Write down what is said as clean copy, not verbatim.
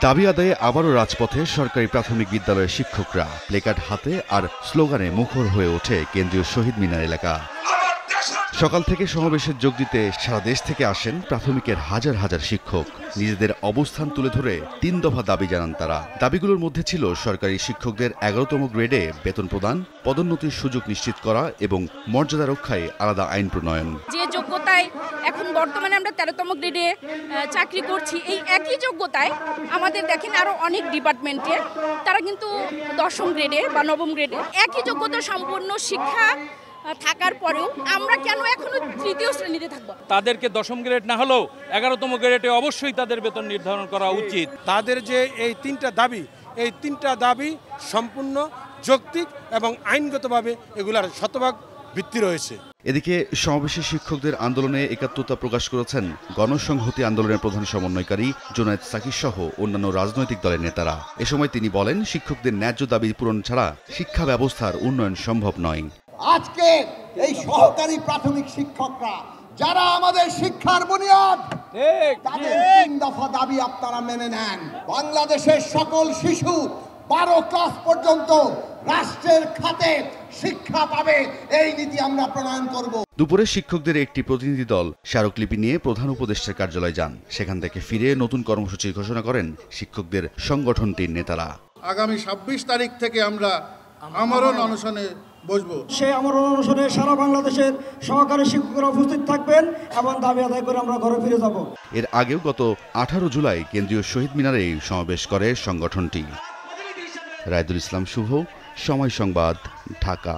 দাবি আদায়ে আবারও রাজপথে সরকারি প্রাথমিক বিদ্যালয়ের শিক্ষকরা প্লেকার্ড হাতে আর স্লোগানে মুখর হয়ে ওঠে কেন্দ্রীয় শহীদ মিনার এলাকা। সকাল থেকে সমাবেশে যোগ দিতে সারা দেশ থেকে আসেন প্রাথমিকের হাজার হাজার শিক্ষক। নিজেদের অবস্থান তুলে ধরে ৩ দফা দাবি জানান তারা। দাবিগুলোর মধ্যে ছিল সরকারি শিক্ষকদের ১১তম গ্রেডে বেতন প্রদান, পদোন্নতির সুযোগ নিশ্চিত করা এবং মর্যাদা রক্ষায় আলাদা আইন প্রণয়ন। যে যোগ্যতায় এখন বর্তমানে আমরা ১৩তম গ্রেডে চাকরি করছি, এই একই যোগ্যতায় আমাদের দেখেন আরো অনেক ডিপার্টমেন্টে তারা কিন্তু ১০ম গ্রেডে বা ৯ম গ্রেডে একই যোগ্যতা সম্পূর্ণ শিক্ষা থাকার পরেও আমরা কেন এখনো ৩য় শ্রেণীতে থাকবো? তাদেরকে ১০ম গ্রেড না হলেও ১১তম গ্রেডে অবশ্যই তাদের বেতন নির্ধারণ করা উচিত। তাদের যে এই ৩টা দাবি, এই ৩টা দাবি সম্পূর্ণ যৌক্তিক এবং আইনগতভাবে এগুলার শতভাগ ভিত্তি রয়েছে। এদিকে সমাবেশে শিক্ষকদের আন্দোলনে একাত্মতা প্রকাশ করেছেন গণসংহতি আন্দোলনের প্রধান সমন্বয়কারী জুনায়েদ সাকির সহ অন্যান্য রাজনৈতিক দলের নেতারা। এ সময় তিনি বলেন, শিক্ষকদের ন্যায্য দাবি পূরণ ছাড়া শিক্ষা ব্যবস্থার উন্নয়ন সম্ভব নয়। আজকে এই সহকারী প্রাথমিক শিক্ষকরা যারা আমাদের শিক্ষার বুনিয়াদ, তাদের ৩ দফা দাবি আপনারা মেনে নেন। বাংলাদেশের সকল শিশু 12 ক্লাস পর্যন্ত রাষ্ট্রের খাতে শিক্ষা পাবে, এই নীতি আমরা প্রণয়ন করব। দুপুরে শিক্ষকদের একটি প্রতিনিধি দল স্মারকলিপি নিয়ে প্রধান উপদেষ্টার কার্যালয়ে যান। সেখান থেকে ফিরে নতুন কর্মসূচি ঘোষণা করেন শিক্ষকদের সংগঠনটির নেতারা। আগামী ২৬ তারিখ থেকে আমরা আমরণ অনশনে বসবো। সেই আমরণ অনশনে সারা বাংলাদেশের সহকারী শিক্ষকরা উপস্থিত থাকবেন এবং দাবি আদায় করে আমরা ঘরে ফিরে যাব। এর আগেও গত 18 জুলাই কেন্দ্রীয় শহীদ মিনারে সমাবেশ করে সংগঠনটি। রায়দুল ইসলাম শুভ, সময় সংবাদ, ঢাকা।